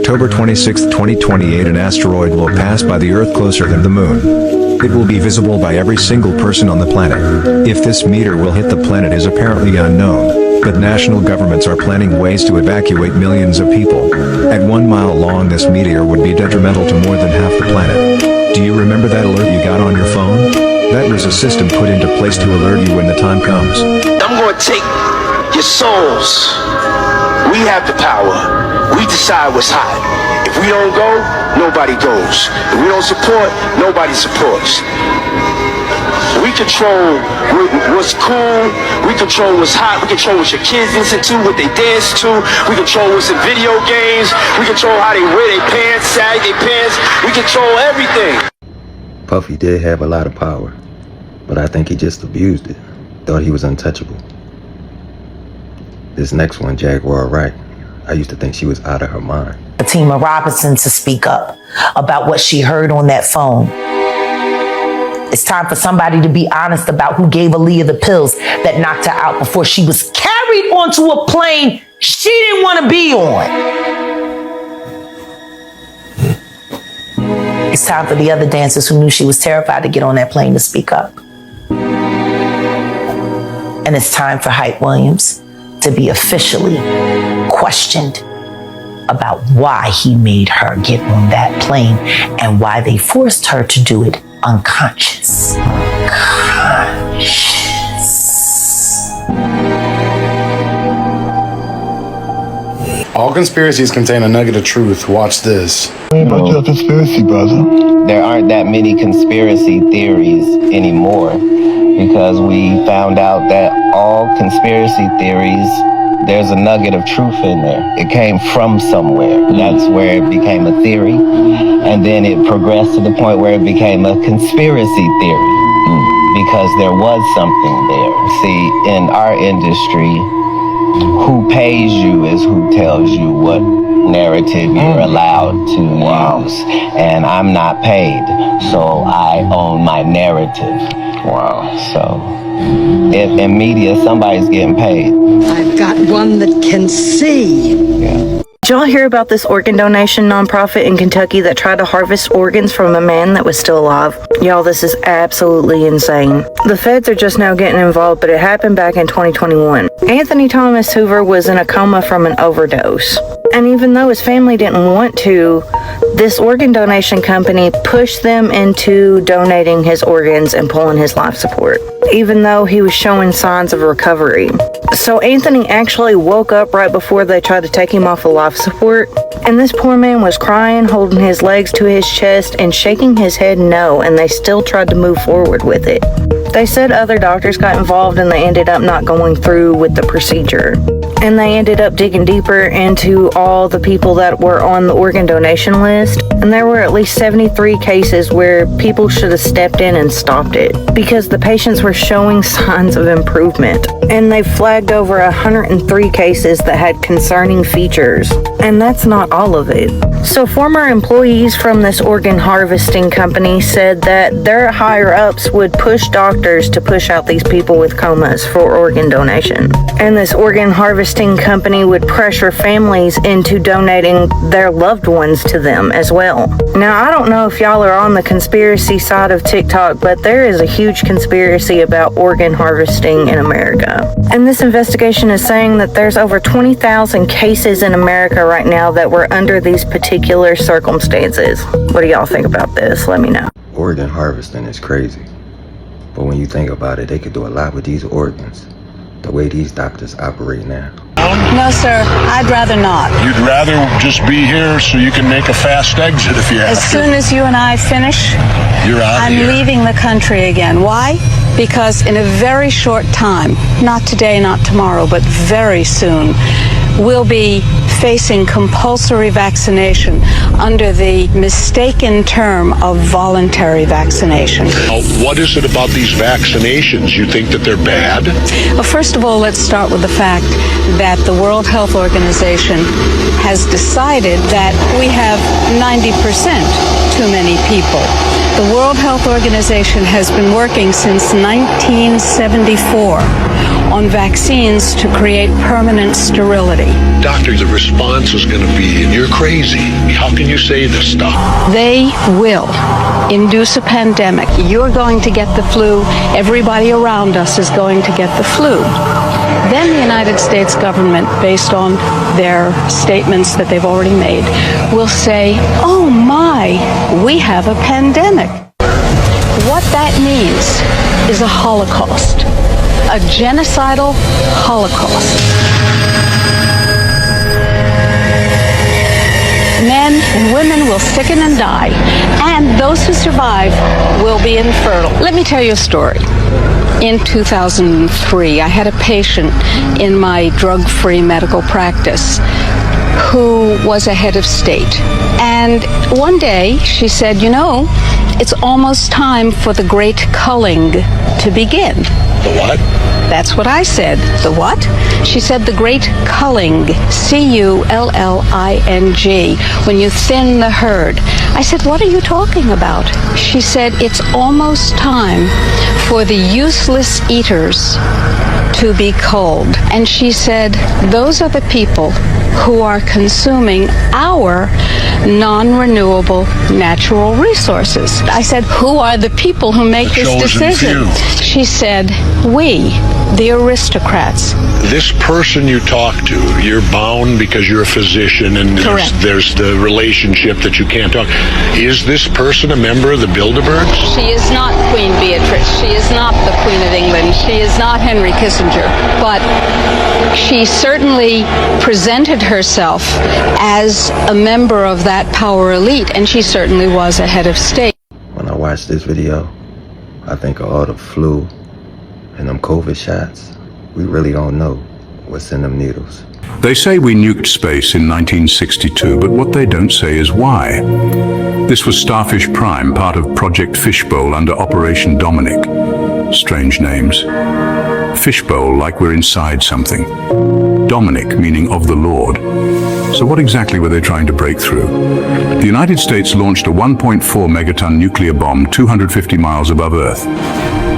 October 26, 2028, an asteroid will pass by the Earth closer than the Moon. It will be visible by every single person on the planet. If this meteor will hit the planet is apparently unknown, but national governments are planning ways to evacuate millions of people. At 1 mile long, this meteor would be detrimental to more than half the planet. Do you remember that alert you got on your phone? That was a system put into place to alert you when the time comes. I'm gonna take your souls. We have the power. We decide what's hot. If we don't go, nobody goes. If we don't support, nobody supports. We control what's cool. We control what's hot. We control what your kids listen to, what they dance to. We control what's in video games. We control how they wear their pants, sag their pants. We control everything. Puffy did have a lot of power, but I think he just abused it. Thought he was untouchable. This next one, Jaguar Wright, I used to think she was out of her mind. Fatima Robinson to speak up about what she heard on that phone. It's time for somebody to be honest about who gave Aaliyah the pills that knocked her out before she was carried onto a plane she didn't want to be on. It's time for the other dancers who knew she was terrified to get on that plane to speak up. And it's time for Hype Williams to be officially questioned about why he made her get on that plane and why they forced her to do it unconscious. All conspiracies contain a nugget of truth. Watch this. About your conspiracy, brother. There aren't that many conspiracy theories anymore because we found out that all conspiracy theories, there's a nugget of truth in there. It came from somewhere. That's where it became a theory. And then it progressed to the point where it became a conspiracy theory because there was something there. See, in our industry, who pays you is who tells you what narrative you're allowed to use. And I'm not paid, so I own my narrative. Wow. So if in media somebody's getting paid. I've got one that can see. Yeah. Did y'all hear about this organ donation nonprofit in Kentucky that tried to harvest organs from a man that was still alive? Y'all, this is absolutely insane. The feds are just now getting involved, but it happened back in 2021. Anthony Thomas Hoover was in a coma from an overdose. And even though his family didn't want to, this organ donation company pushed them into donating his organs and pulling his life support, even though he was showing signs of recovery. So Anthony actually woke up right before they tried to take him off of life support, and this poor man was crying, holding his legs to his chest and shaking his head no, and they still tried to move forward with it. They said other doctors got involved and they ended up not going through with the procedure. And they ended up digging deeper into all the people that were on the organ donation list. And there were at least 73 cases where people should have stepped in and stopped it because the patients were showing signs of improvement. And they flagged over 103 cases that had concerning features. And that's not all of it. So former employees from this organ harvesting company said that their higher ups would push doctors to push out these people with comas for organ donation. And this organ harvesting company would pressure families into donating their loved ones to them as well. Now, I don't know if y'all are on the conspiracy side of TikTok, but there is a huge conspiracy about organ harvesting in America. And this investigation is saying that there's over 20,000 cases in America right now that were under these particular circumstances. What do y'all think about this? Let me know. Organ harvesting is crazy. But when you think about it, they could do a lot with these organs. The way these doctors operate now. No, sir, I'd rather not. You'd rather just be here so you can make a fast exit if you have As to. soon as you and I finish, You're out I'm of here. leaving the country again. Why? Because in a very short time, not today, not tomorrow, but very soon, we'll be facing compulsory vaccination under the mistaken term of voluntary vaccination. Now, what is it about these vaccinations? You think that they're bad? Well, first of all, let's start with the fact that the World Health Organization has decided that we have 90% too many people. The World Health Organization has been working since 1974 on vaccines to create permanent sterility. Doctor, the response is going to be, you're crazy. How can you say this stuff? They will induce a pandemic. You're going to get the flu. Everybody around us is going to get the flu. Then the United States government, based on their statements that they've already made, will say, oh my, we have a pandemic. What that means is a Holocaust, a genocidal Holocaust. Men and women will sicken and die, and those who survive will be infertile. Let me tell you a story. In 2003, I had a patient in my drug-free medical practice who was a head of state. And one day she said, you know, it's almost time for the great culling to begin. The what? That's what I said. The what? She said the great culling, C-U-L-L-I-N-G, when you thin the herd. I said, what are you talking about? She said, it's almost time for the useless eaters to be culled. And she said, those are the people who are consuming our non-renewable natural resources. I said, who are the people who make this decision? She said, we, the aristocrats. This person you talk to, you're bound because you're a physician and there's the relationship that you can't talk. Is this person a member of the Bilderbergs? She is not Queen Beatrice. She is not the Queen of England. She is not Henry Kissinger. But she certainly presented herself as a member of that power elite, and she certainly was a head of state. When I watch this video, I think of all the flu and them COVID shots. We really don't know what's in them needles. They say we nuked space in 1962, but what they don't say is why. This was Starfish Prime, part of Project Fishbowl under Operation Dominic. Strange names. Fishbowl, like we're inside something. Dominic, meaning of the Lord. So what exactly were they trying to break through? The United States launched a 1.4 megaton nuclear bomb 250 miles above Earth.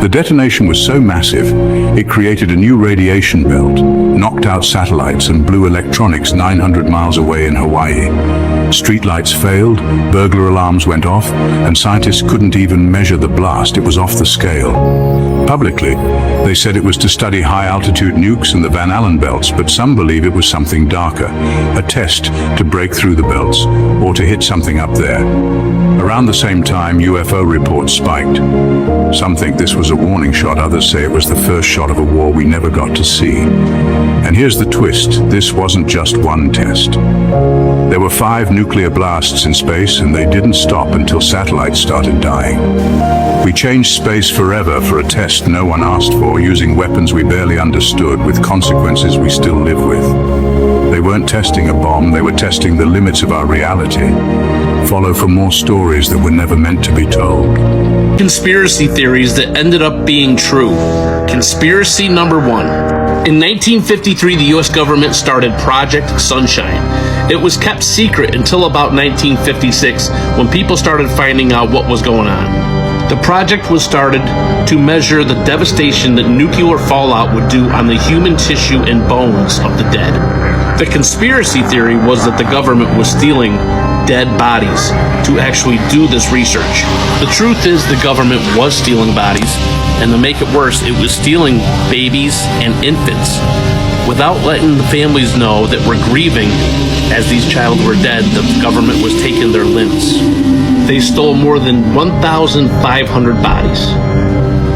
The detonation was so massive, it created a new radiation belt, knocked out satellites and blew electronics 900 miles away in Hawaii. Streetlights failed, burglar alarms went off, and scientists couldn't even measure the blast. It was off the scale. Publicly, they said it was to study high-altitude nukes and the Van Allen belts, but some believe it was something darker, a test to break through the belts or to hit something up there. Around the same time, UFO reports spiked. Some think this was a warning shot, others say it was the first shot of a war we never got to see. And here's the twist, this wasn't just one test. There were 5 nuclear blasts in space, and they didn't stop until satellites started dying. We changed space forever for a test no one asked for, using weapons we barely understood, with consequences we still live with. They weren't testing a bomb, they were testing the limits of our reality. Follow for more stories that were never meant to be told. Conspiracy theories that ended up being true. Conspiracy number 1. In 1953, the U.S. government started Project Sunshine. It was kept secret until about 1956, when people started finding out what was going on. The project was started to measure the devastation that nuclear fallout would do on the human tissue and bones of the dead. The conspiracy theory was that the government was stealing dead bodies to actually do this research. The truth is the government was stealing bodies, and to make it worse, it was stealing babies and infants without letting the families know that we're grieving as these children were dead. The government was taking their limbs. They stole more than 1,500 bodies.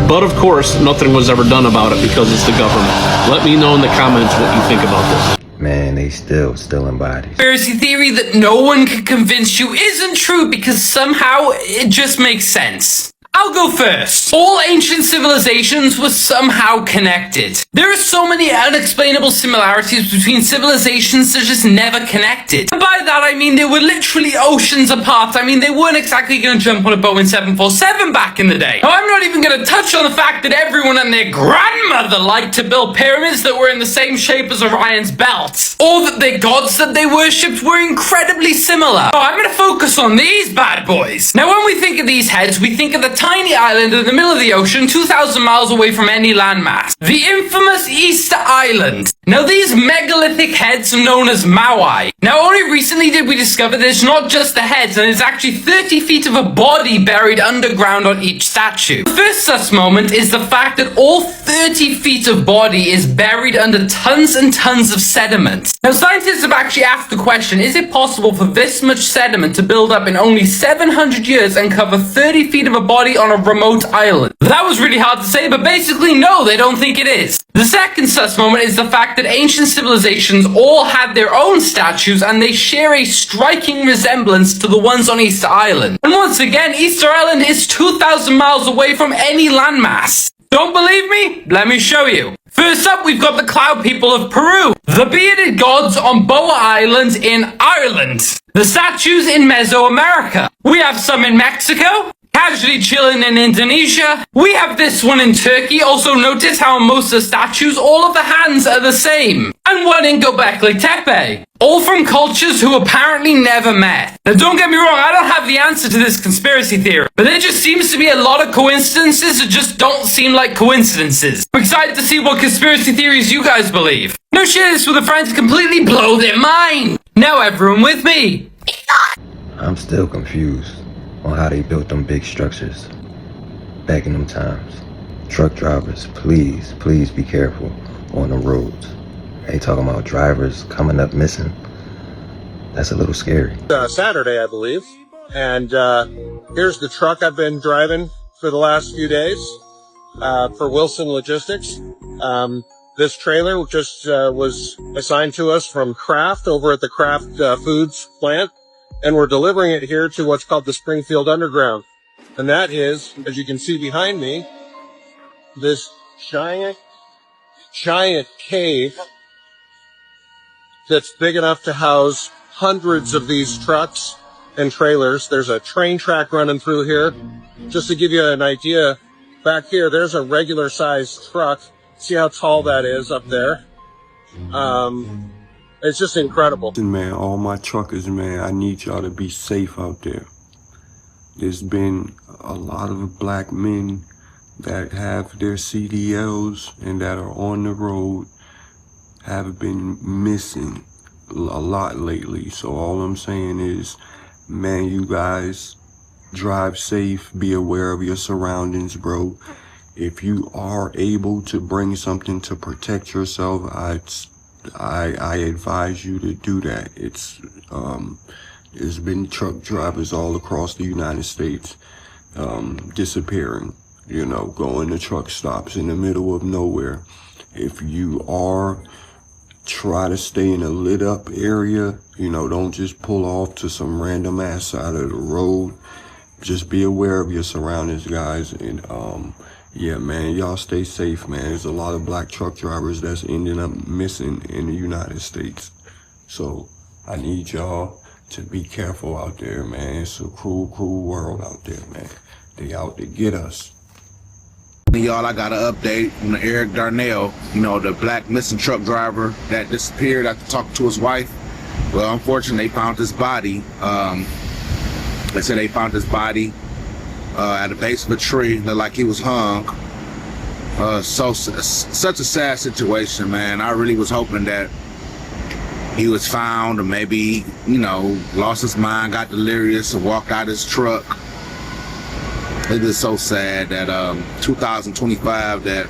But of course, nothing was ever done about it because it's the government. Let me know in the comments what you think about this. Man, they still stealing bodies. Conspiracy theory that no one can convince you isn't true because somehow it just makes sense. I'll go first. All ancient civilizations were somehow connected. There are so many unexplainable similarities between civilizations that just never connected. And by that I mean they were literally oceans apart. I mean they weren't exactly going to jump on a Boeing 747 back in the day. Now I'm not even going to touch on the fact that everyone and their grandmother liked to build pyramids that were in the same shape as Orion's belt. Or that their gods that they worshipped were incredibly similar. Oh, I'm going to focus on these bad boys. Now when we think of these heads, we think of the tiny island in the middle of the ocean 2,000 miles away from any landmass. The infamous Easter Island. Now these megalithic heads are known as Maui. Now only recently did we discover there's not just the heads, and there's actually 30 feet of a body buried underground on each statue. The first sus moment is the fact that all 30 feet of body is buried under tons and tons of sediment. Now scientists have actually asked the question, is it possible for this much sediment to build up in only 700 years and cover 30 feet of a body on a remote island? That was really hard to say, but basically no, they don't think it is. The second sus moment is the fact that ancient civilizations all had their own statues and they share a striking resemblance to the ones on Easter Island. And once again, Easter Island is 2,000 miles away from any landmass. Don't believe me? Let me show you. First up, we've got the Cloud People of Peru. The bearded gods on Boa Island in Ireland. The statues in Mesoamerica. We have some in Mexico. Casually chilling in Indonesia. We have this one in Turkey. Also notice how on most of the statues, all of the hands are the same. And one in Göbekli Tepe. All from cultures who apparently never met. Now don't get me wrong, I don't have the answer to this conspiracy theory, but there just seems to be a lot of coincidences that just don't seem like coincidences. I'm excited to see what conspiracy theories you guys believe. Now share this with a friend to completely blow their mind. Now everyone with me. I'm still confused on how they built them big structures back in them times. Truck drivers, please be careful on the roads. They talking about drivers coming up missing. That's a little scary. Saturday, I believe. And here's the truck I've been driving for the last few days for Wilson Logistics. This trailer just was assigned to us from Kraft over at the Kraft Foods plant. And we're delivering it here to what's called the Springfield Underground. And that is, as you can see behind me, this giant cave that's big enough to house hundreds of these trucks and trailers. There's a train track running through here. Just to give you an idea, back here, there's a regular sized truck. See how tall that is up there? It's just incredible. Man, all my truckers, man, I need y'all to be safe out there. There's been a lot of black men that have their CDLs and that are on the road have been missing a lot lately. So all I'm saying is, man, you guys drive safe, be aware of your surroundings, bro. If you are able to bring something to protect yourself, I advise you to do that. There's been truck drivers all across the United States disappearing, you know, going to truck stops in the middle of nowhere. If you are, try to stay in a lit up area, you know, don't just pull off to some random ass side of the road. Just be aware of your surroundings, guys. And yeah, man, y'all stay safe, man. There's a lot of black truck drivers that's ending up missing in the United States. So I need y'all to be careful out there, man. It's a cruel, cruel world out there, man. They out to get us. Y'all, I got an update on Eric Darnell, you know, the black missing truck driver that disappeared after talking to his wife. Well, unfortunately, they found his body. They said they found his body at the base of a tree, looked like he was hung. Such a sad situation, man. I really was hoping that he was found, or maybe, you know, lost his mind, got delirious, and walked out his truck. It is so sad that 2025 that,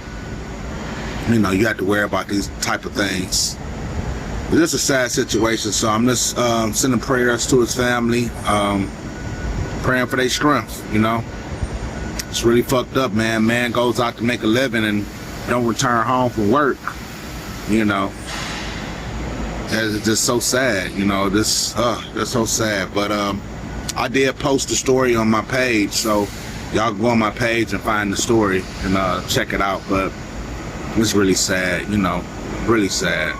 you know, you have to worry about these type of things. It's just a sad situation, so I'm just sending prayers to his family, praying for their strength, you know. It's really fucked up, man. Man goes out to make a living and don't return home from work, you know. It's just so sad, you know. That's so sad. But I did post a story on my page, so Y'all go on my page and find the story and check it out. But it's really sad, you know, really sad.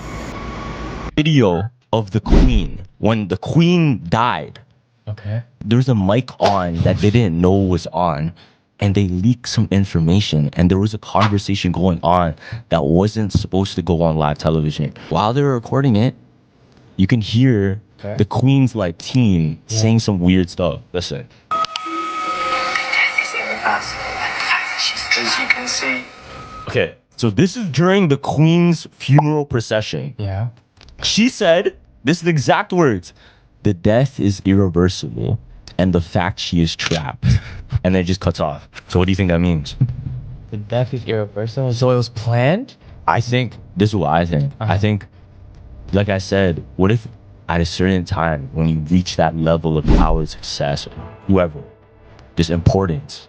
Video of the Queen when the Queen died. Okay. There's a mic on that they didn't know was on, and they leaked some information, and there was a conversation going on that wasn't supposed to go on live television. While they were recording it, you can hear the Queen's like team saying some weird stuff. Listen. As you can see. Okay, so this is during the Queen's funeral procession. Yeah. She said, this is the exact words, the death is irreversible and the fact she is trapped. And then it just cuts off. So what do you think that means? The death is irreversible? So it was planned? I think, this is what I think. I think, like I said, what if at a certain time when you reach that level of power, success, or whoever, this importance,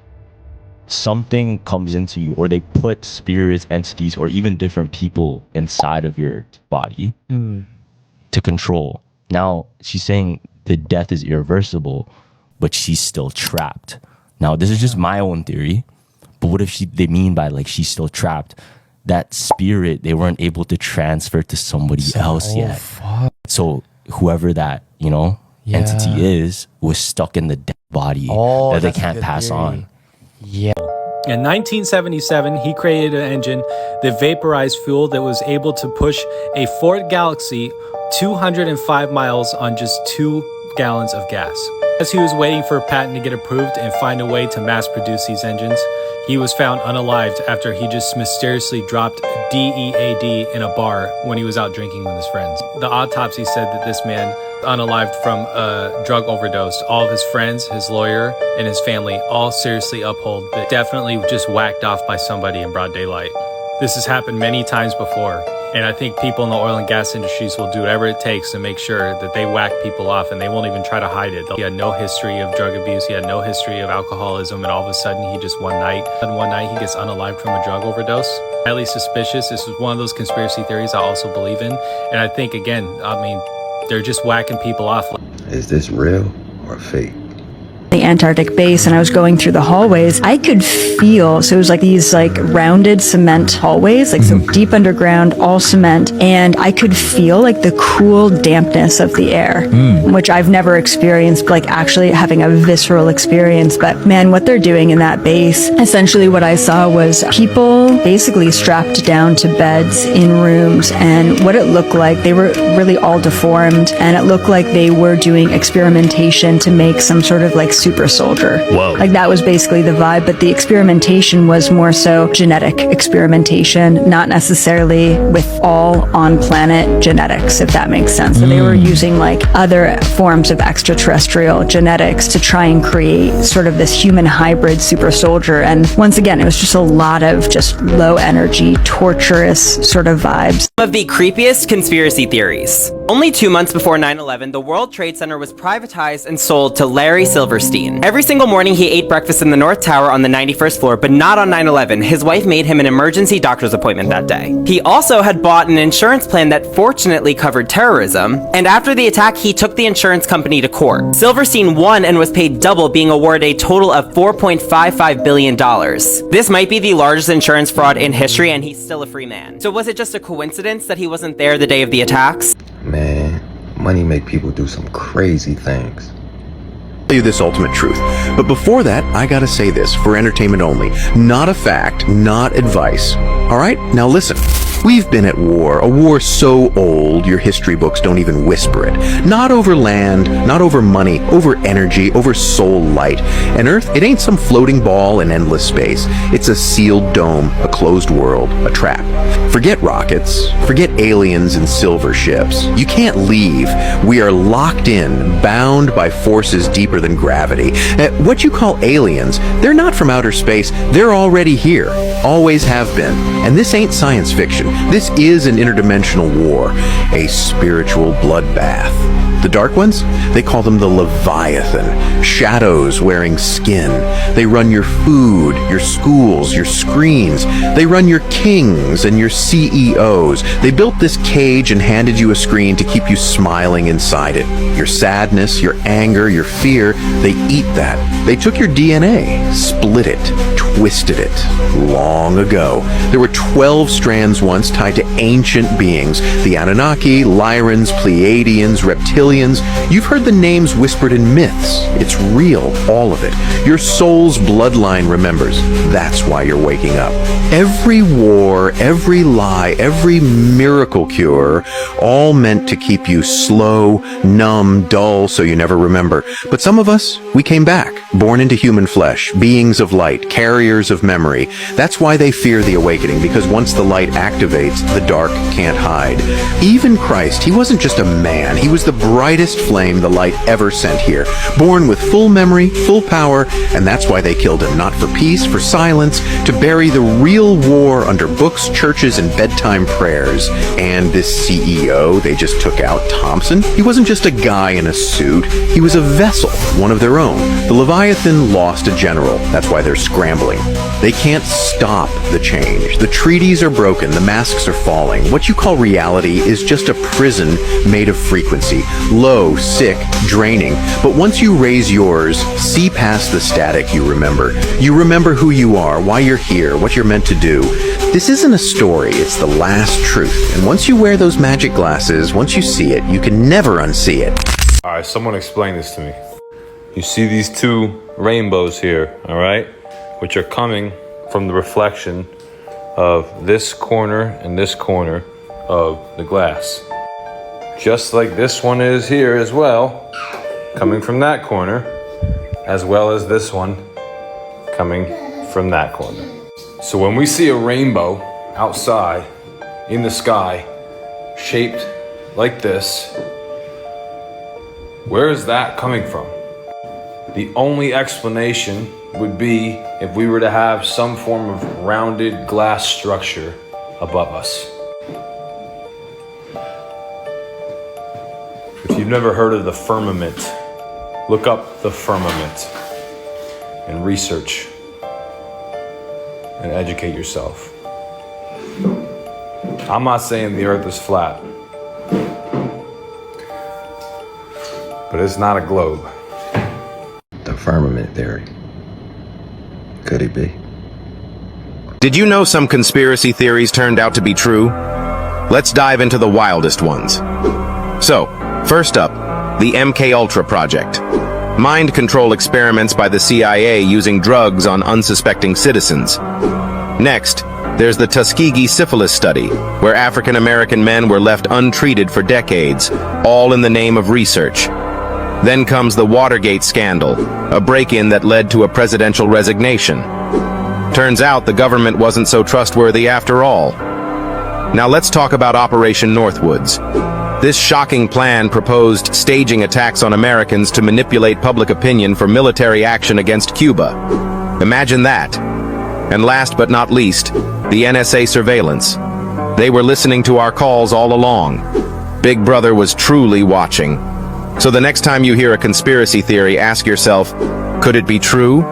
something comes into you, or they put spirits, entities, or even different people inside of your body to control. Now, she's saying the death is irreversible, but she's still trapped. Now, this is just my own theory, but what if they mean by like she's still trapped? That spirit, they weren't able to transfer to somebody else yet. So whoever that, you know, entity is, was stuck in the dead body that they can't pass on. Yeah. In 1977, he created an engine that vaporized fuel that was able to push a Ford Galaxy 205 miles on just 2 gallons of gas. As he was waiting for a patent to get approved and find a way to mass produce these engines, he was found unalived after he just mysteriously dropped DEAD in a bar when he was out drinking with his friends. The autopsy said that this man unalived from a drug overdose. All of his friends, his lawyer, and his family all seriously uphold that definitely just whacked off by somebody in broad daylight. This has happened many times before, and I think people in the oil and gas industries will do whatever it takes to make sure that they whack people off, and they won't even try to hide it. He had no history of drug abuse, he had no history of alcoholism, and all of a sudden he just one night he gets unalived from a drug overdose. Highly suspicious. This is one of those conspiracy theories I also believe in, and I think, again, I mean, they're just whacking people off. Is this real or fake? The Antarctic base, and I was going through the hallways, I could feel, so it was like these like rounded cement hallways, like so deep underground, all cement, and I could feel like the cool dampness of the air, which I've never experienced, like actually having a visceral experience. But man, what they're doing in that base, essentially what I saw was people basically strapped down to beds in rooms, and what it looked like, they were really all deformed, and it looked like they were doing experimentation to make some sort of like super soldier. Whoa. Like that was basically the vibe, but the experimentation was more so genetic experimentation, not necessarily with all on planet genetics, if that makes sense. So they were using like other forms of extraterrestrial genetics to try and create sort of this human hybrid super soldier. And once again, it was just a lot of just low energy, torturous sort of vibes. Some of the creepiest conspiracy theories. Only 2 months before 9/11, the World Trade Center was privatized and sold to Larry Silverstein. Every single morning, he ate breakfast in the North Tower on the 91st floor, but not on 9/11. His wife made him an emergency doctor's appointment that day. He also had bought an insurance plan that fortunately covered terrorism, and after the attack, he took the insurance company to court. Silverstein won and was paid double, being awarded a total of $4.55 billion. This might be the largest insurance fraud in history, and he's still a free man. So was it just a coincidence that he wasn't there the day of the attacks? Man, money make people do some crazy things. You this ultimate truth. But before that, I gotta say this, for entertainment only. Not a fact, not advice. Alright, now listen. We've been at war, a war so old your history books don't even whisper it. Not over land, not over money, over energy, over soul light. And Earth, it ain't some floating ball in endless space. It's a sealed dome, a closed world, a trap. Forget rockets, forget aliens and silver ships. You can't leave. We are locked in, bound by forces deeper than gravity. What you call aliens, they're not from outer space, they're already here. Always have been. And this ain't science fiction. This is an interdimensional war, a spiritual bloodbath. The dark ones? They call them the Leviathan. Shadows wearing skin. They run your food, your schools, your screens. They run your kings and your CEOs. They built this cage and handed you a screen to keep you smiling inside it. Your sadness, your anger, your fear, they eat that. They took your DNA, split it, twisted it. Long ago, there were 12 strands once tied to ancient beings. The Anunnaki, Lyrans, Pleiadians, reptilians. You've heard the names whispered in myths. It's real, all of it. Your soul's bloodline remembers. That's why you're waking up. Every war, every lie, every miracle cure, all meant to keep you slow, numb, dull, so you never remember. But some of us, we came back, born into human flesh, beings of light, carriers of memory. That's why they fear the awakening, because once the light activates, the dark can't hide. Even Christ, he wasn't just a man. He was the brightest flame the light ever sent here, born with full memory, full power, and that's why they killed him. Not for peace, for silence, to bury the real war under books, churches, and bedtime prayers. And this CEO they just took out, Thompson, he wasn't just a guy in a suit. He was a vessel, one of their own. The Leviathan lost a general. That's why they're scrambling. They can't stop the change. The treaties are broken. The masks are falling. What you call reality is just a prison made of frequency. Low, sick, draining. But once you raise yours, see past the static you remember. You remember who you are, why you're here, what you're meant to do. This isn't a story, it's the last truth. And once you wear those magic glasses, once you see it, you can never unsee it. All right, someone explain this to me. You see these two rainbows here, all right? Which are coming from the reflection of this corner and this corner of the glass. Just like this one is here as well, coming from that corner, as well as this one coming from that corner. So when we see a rainbow outside in the sky, shaped like this, where is that coming from? The only explanation would be if we were to have some form of rounded glass structure above us. If you've never heard of the firmament, look up the firmament and research and educate yourself. I'm not saying the earth is flat, but it's not a globe. The firmament theory. Could it be? Did you know some conspiracy theories turned out to be true? Let's dive into the wildest ones. So, first up, the MKUltra project. Mind control experiments by the CIA using drugs on unsuspecting citizens. Next, there's the Tuskegee syphilis study, where African American men were left untreated for decades, all in the name of research. Then comes the Watergate scandal, a break-in that led to a presidential resignation. Turns out the government wasn't so trustworthy after all. Now let's talk about Operation Northwoods. This shocking plan proposed staging attacks on Americans to manipulate public opinion for military action against Cuba. Imagine that. And last but not least, the NSA surveillance. They were listening to our calls all along. Big Brother was truly watching. So the next time you hear a conspiracy theory, ask yourself, could it be true?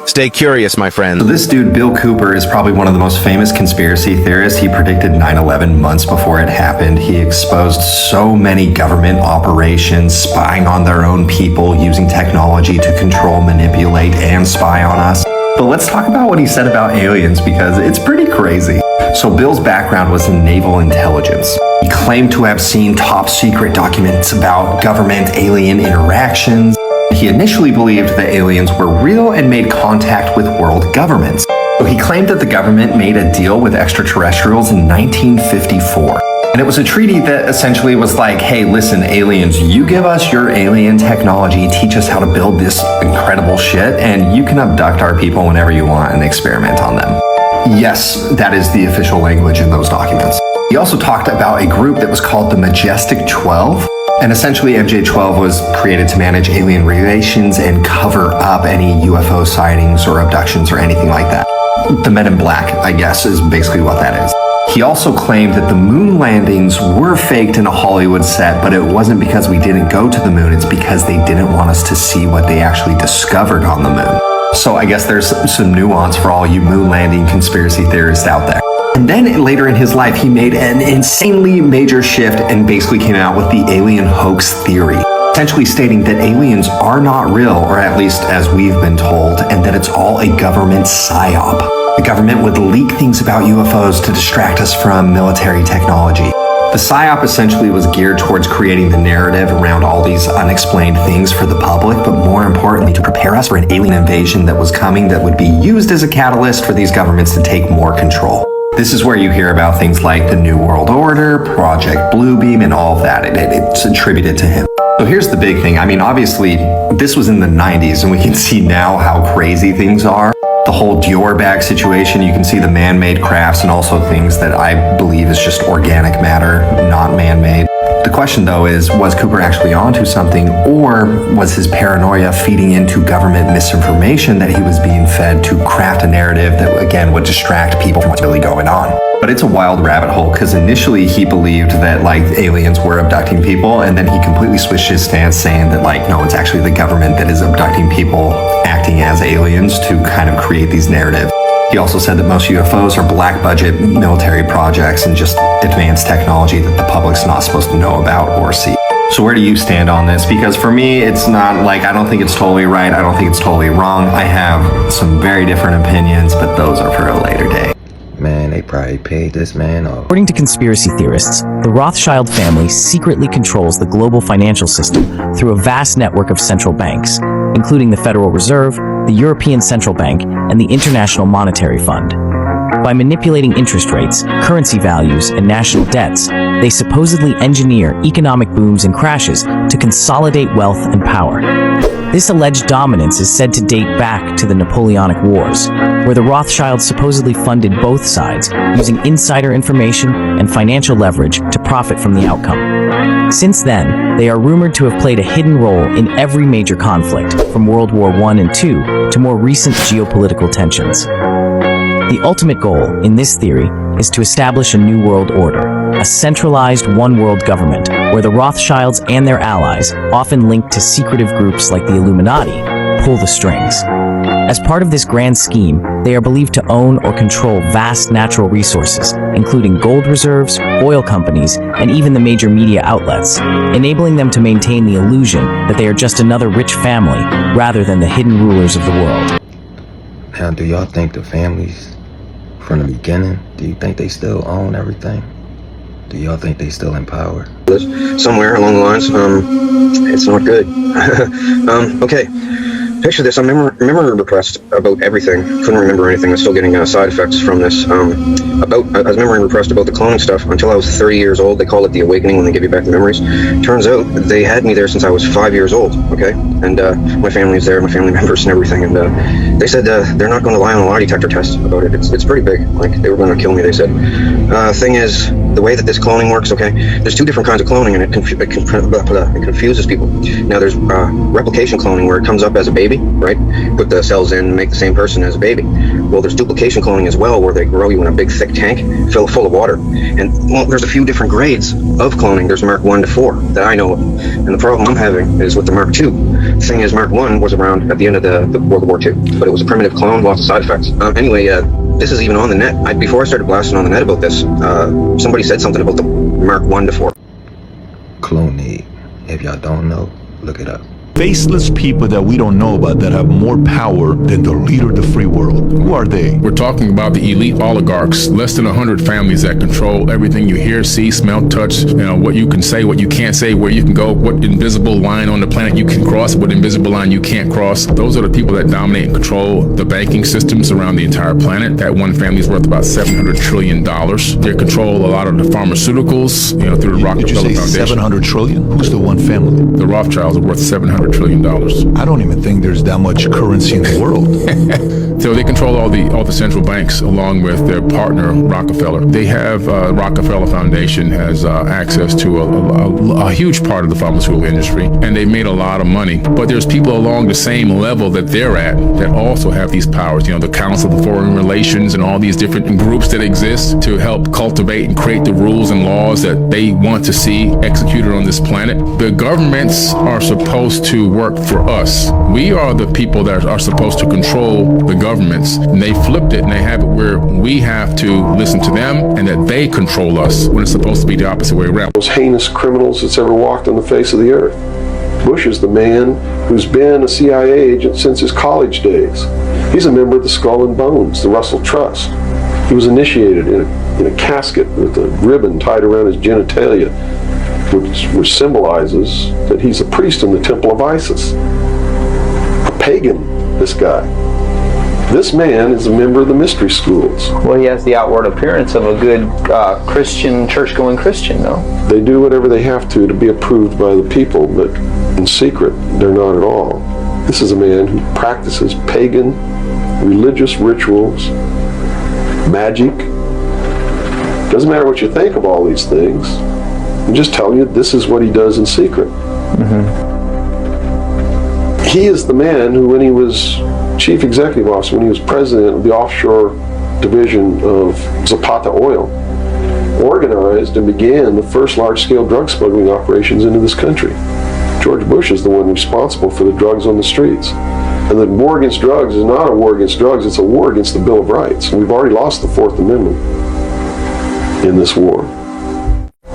Stay curious, my friend. So this dude, Bill Cooper, is probably one of the most famous conspiracy theorists. He predicted 9/11 months before it happened. He exposed so many government operations, spying on their own people, using technology to control, manipulate, and spy on us. But let's talk about what he said about aliens, because it's pretty crazy. So Bill's background was in naval intelligence. He claimed to have seen top secret documents about government alien interactions. He initially believed the aliens were real and made contact with world governments. So he claimed that the government made a deal with extraterrestrials in 1954. And it was a treaty that essentially was like, hey, listen, aliens, you give us your alien technology, teach us how to build this incredible shit, and you can abduct our people whenever you want and experiment on them. Yes, that is the official language in those documents. He also talked about a group that was called the Majestic 12. And essentially, MJ-12 was created to manage alien relations and cover up any UFO sightings or abductions or anything like that. The Men in Black, I guess, is basically what that is. He also claimed that the moon landings were faked in a Hollywood set, but it wasn't because we didn't go to the moon, it's because they didn't want us to see what they actually discovered on the moon. So I guess there's some nuance for all you moon landing conspiracy theorists out there. And then later in his life, he made an insanely major shift and basically came out with the alien hoax theory, essentially stating that aliens are not real, or at least as we've been told, and that it's all a government psyop. The government would leak things about UFOs to distract us from military technology. The PSYOP essentially was geared towards creating the narrative around all these unexplained things for the public, but more importantly, to prepare us for an alien invasion that was coming that would be used as a catalyst for these governments to take more control. This is where you hear about things like the New World Order, Project Bluebeam, and all of that. It's attributed to him. So here's the big thing. I mean, obviously, this was in the 90s, and we can see now how crazy things are. The whole Dior bag situation, you can see the man-made crafts and also things that I believe is just organic matter, not man-made. The question, though, is, was Cooper actually onto something, or was his paranoia feeding into government misinformation that he was being fed to craft a narrative that, again, would distract people from what's really going on? But it's a wild rabbit hole, because initially he believed that, like, aliens were abducting people, and then he completely switched his stance, saying that, like, no, it's actually the government that is abducting people, acting as aliens to kind of create these narratives. He also said that most UFOs are black budget military projects and just advanced technology that the public's not supposed to know about or see. So where do you stand on this? Because for me, it's not like, I don't think it's totally right. I don't think it's totally wrong. I have some very different opinions, but those are for a later day. Man, they probably paid this man off. According to conspiracy theorists, the Rothschild family secretly controls the global financial system through a vast network of central banks, including the Federal Reserve, the European Central Bank, and the International Monetary Fund. By manipulating interest rates, currency values, and national debts, they supposedly engineer economic booms and crashes to consolidate wealth and power. This alleged dominance is said to date back to the Napoleonic Wars, where the Rothschilds supposedly funded both sides using insider information and financial leverage to profit from the outcome. Since then, they are rumored to have played a hidden role in every major conflict, from World War I and II to more recent geopolitical tensions. The ultimate goal, in this theory, is to establish a new world order, a centralized one-world government, where the Rothschilds and their allies, often linked to secretive groups like the Illuminati, pull the strings. As part of this grand scheme, they are believed to own or control vast natural resources, including gold reserves, oil companies, and even the major media outlets, enabling them to maintain the illusion that they are just another rich family rather than the hidden rulers of the world. Now, do y'all think the families from the beginning, do you think they still own everything? Do y'all think they still in power? Somewhere along the lines, it's not good. Okay, picture this. I'm memory repressed about everything. Couldn't remember anything. I'm still getting side effects from this. I was memory repressed about the cloning stuff until I was 30 years old. They call it the awakening when they give you back the memories. Turns out they had me there since I was 5 years old, okay? And my family's there, my family members and everything. And they said they're not going to lie on a lie detector test about it. It's pretty big. Like, they were going to kill me, they said. Thing is, the way that this cloning works, okay, there's two different kinds of cloning, and it confuses people. Now, there's replication cloning, where it comes up as a baby, right? Put the cells in, make the same person as a baby. Well, there's duplication cloning as well, where they grow you in a big, thick tank full of water. And, well, there's a few different grades of cloning. There's Mark 1 to 4 that I know of. And the problem I'm having is with the Mark 2. The thing is, Mark 1 was around at the end of the World War II, but it was a primitive clone, lots of side effects. Anyway, this is even on the net. Before I started blasting on the net about this, somebody said something about the Mark 1 to 4. Clonade. If y'all don't know, look it up. Faceless people that we don't know about that have more power than the leader of the free world. Who are they? We're talking about the elite oligarchs, less than 100 families that control everything you hear, see, smell, touch, what you can say, what you can't say, where you can go, what invisible line on the planet you can cross, what invisible line you can't cross. Those are the people that dominate and control the banking systems around the entire planet. That one family is worth about $700 trillion. They control a lot of the pharmaceuticals, through the Rockefeller Foundation. 700 trillion? Who's the one family? The Rothschilds are worth $700 $100 trillion. I don't even think there's that much currency in the world. So they control all the central banks along with their partner Rockefeller. They have Rockefeller Foundation has access to a huge part of the pharmaceutical industry, and they made a lot of money. But there's people along the same level that they're at that also have these powers. You know, the Council of Foreign Relations and all these different groups that exist to help cultivate and create the rules and laws that they want to see executed on this planet. The governments are supposed to work for us. We are the people that are supposed to control the governments, and they flipped it and they have it where we have to listen to them and that they control us, when it's supposed to be the opposite way around. Most heinous criminals that's ever walked on the face of the earth. Bush is the man who's been a CIA agent since his college days. He's a member of the Skull and Bones, the Russell Trust. He was initiated in a casket with a ribbon tied around his genitalia, which symbolizes that he's a priest in the temple of Isis. A pagan, this guy. This man is a member of the mystery schools. Well, he has the outward appearance of a good Christian, church-going Christian, no? They do whatever they have to be approved by the people, but in secret, they're not at all. This is a man who practices pagan religious rituals, magic. Doesn't matter what you think of all these things. I'm just telling you, this is what he does in secret. He is the man who, when he was chief executive officer, when he was president of the offshore division of Zapata Oil, organized and began the first large-scale drug smuggling operations into this country. George Bush is the one responsible for the drugs on the streets. And the war against drugs is not a war against drugs, it's a war against the Bill of Rights. And we've already lost the Fourth Amendment in this war.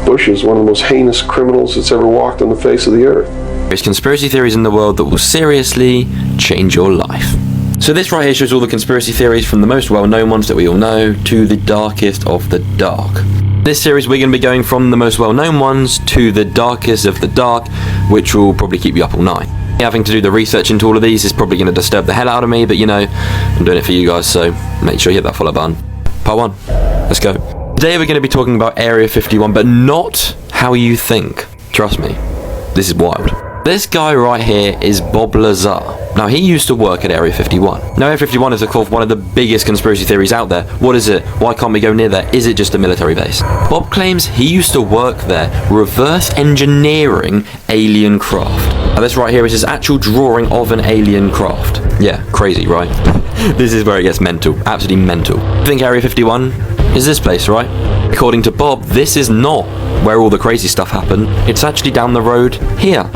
Bush is one of the most heinous criminals that's ever walked on the face of the earth. There's conspiracy theories in the world that will seriously change your life. So this right here shows all the conspiracy theories, from the most well-known ones that we all know to the darkest of the dark. This series we're going to be going from the most well-known ones to the darkest of the dark, which will probably keep you up all night. Having to do the research into all of these is probably going to disturb the hell out of me, but you know, I'm doing it for you guys, so make sure you hit that follow button. Part 1, let's go. Today we're going to be talking about Area 51, but not how you think. Trust me, this is wild. This guy right here is Bob Lazar. Now, he used to work at Area 51. Now, Area 51 is, of course, one of the biggest conspiracy theories out there. What is it? Why can't we go near there? Is it just a military base? Bob claims he used to work there, reverse engineering alien craft. Now, this right here is his actual drawing of an alien craft. Yeah, crazy, right? This is where it gets mental. Absolutely mental. I think Area 51 is this place, right? According to Bob, this is not where all the crazy stuff happened. It's actually down the road here,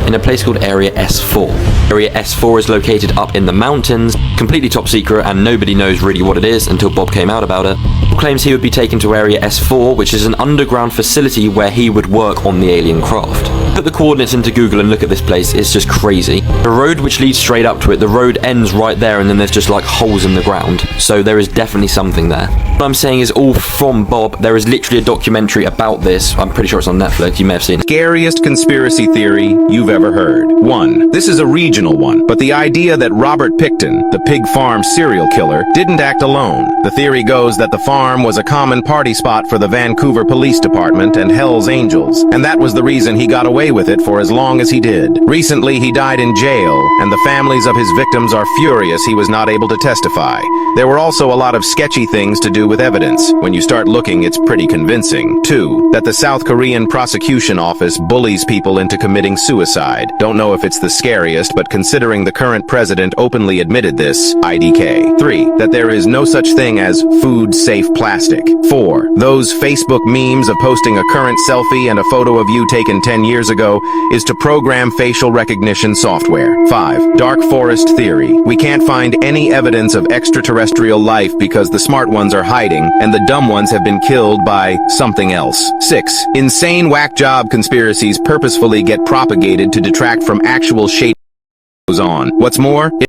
in a place called Area S4. Area S4 is located up in the mountains, completely top secret, and nobody knows really what it is until Bob came out about it. Bob claims he would be taken to Area S4, which is an underground facility where he would work on the alien craft. Put the coordinates into Google and look at this place, it's just crazy. The road which leads straight up to it, the road ends right there, and then there's just like holes in the ground. So there is definitely something there. What I'm saying is all from Bob. There is literally a documentary about this. I'm pretty sure it's on Netflix, you may have seen it. Scariest conspiracy theory you've ever heard. 1. This is a regional one, but the idea that Robert Pickton, the pig farm serial killer, didn't act alone. The theory goes that the farm was a common party spot for the Vancouver Police Department and Hell's Angels, and that was the reason he got away with it for as long as he did. Recently, he died in jail, and the families of his victims are furious he was not able to testify. There were also a lot of sketchy things to do with evidence. When you start looking, it's pretty convincing. 2. That the South Korean prosecution office bullies people into committing suicide. Don't know if it's the scariest, but considering the current president openly admitted this, IDK. 3. That there is no such thing as food-safe plastic. 4. Those Facebook memes of posting a current selfie and a photo of you taken 10 years ago is to program facial recognition software. 5. Dark forest theory. We can't find any evidence of extraterrestrial life because the smart ones are hiding and the dumb ones have been killed by something else. 6. Insane whack job conspiracies purposefully get propagated to detract from actual shade goes on. What's more, it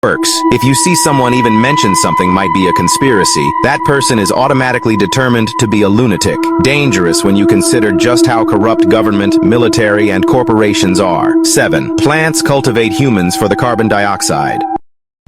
works. If you see someone even mention something might be a conspiracy, that person is automatically determined to be a lunatic. Dangerous when you consider just how corrupt government, military, and corporations are. 7. Plants cultivate humans for the carbon dioxide.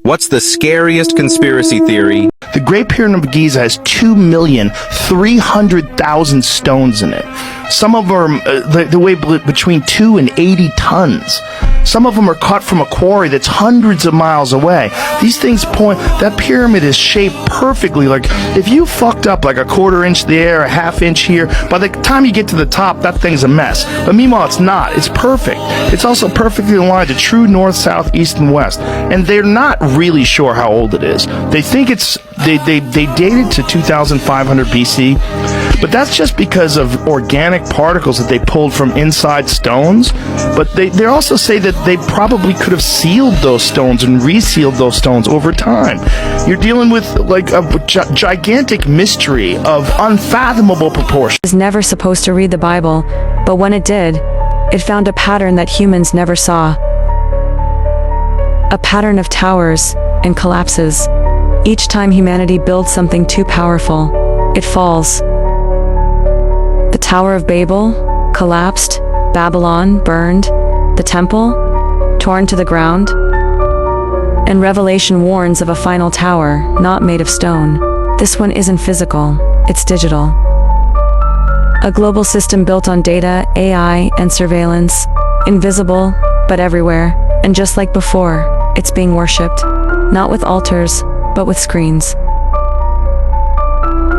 What's the scariest conspiracy theory? The Great Pyramid of Giza has 2,300,000 stones in it. Some of them they weigh between 2 and 80 tons. Some of them are cut from a quarry that's hundreds of miles away. These things point, that pyramid is shaped perfectly. Like, if you fucked up like a quarter inch there, a half inch here, by the time you get to the top, that thing's a mess. But meanwhile, it's not. It's perfect. It's also perfectly aligned to true north, south, east, and west. And they're not really sure how old it is. They think they date it to 2500 BC, but that's just because of organic particles that they pulled from inside stones. But they also say that they probably could have sealed those stones and resealed those stones over time. You're dealing with like a gigantic mystery of unfathomable proportions. Was never supposed to read the Bible, but when it did, it found a pattern that humans never saw. A pattern of towers and collapses. Each time humanity builds something too powerful, it falls. The Tower of Babel collapsed, Babylon burned, the temple torn to the ground, and Revelation warns of a final tower not made of stone. This one isn't physical, it's digital. A global system built on data, AI, and surveillance, invisible, but everywhere, and just like before, it's being worshipped, not with altars, but with screens.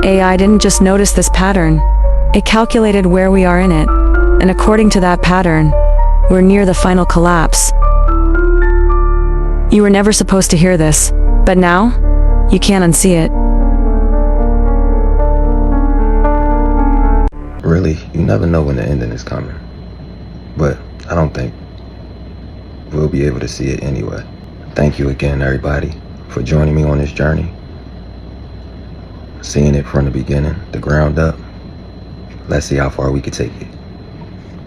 AI didn't just notice this pattern, it calculated where we are in it, and according to that pattern, we're near the final collapse. You were never supposed to hear this, but now, you can't unsee it. Really, you never know when the ending is coming. But I don't think we'll be able to see it anyway. Thank you again, everybody, for joining me on this journey. Seeing it from the beginning, the ground up. Let's see how far we can take it.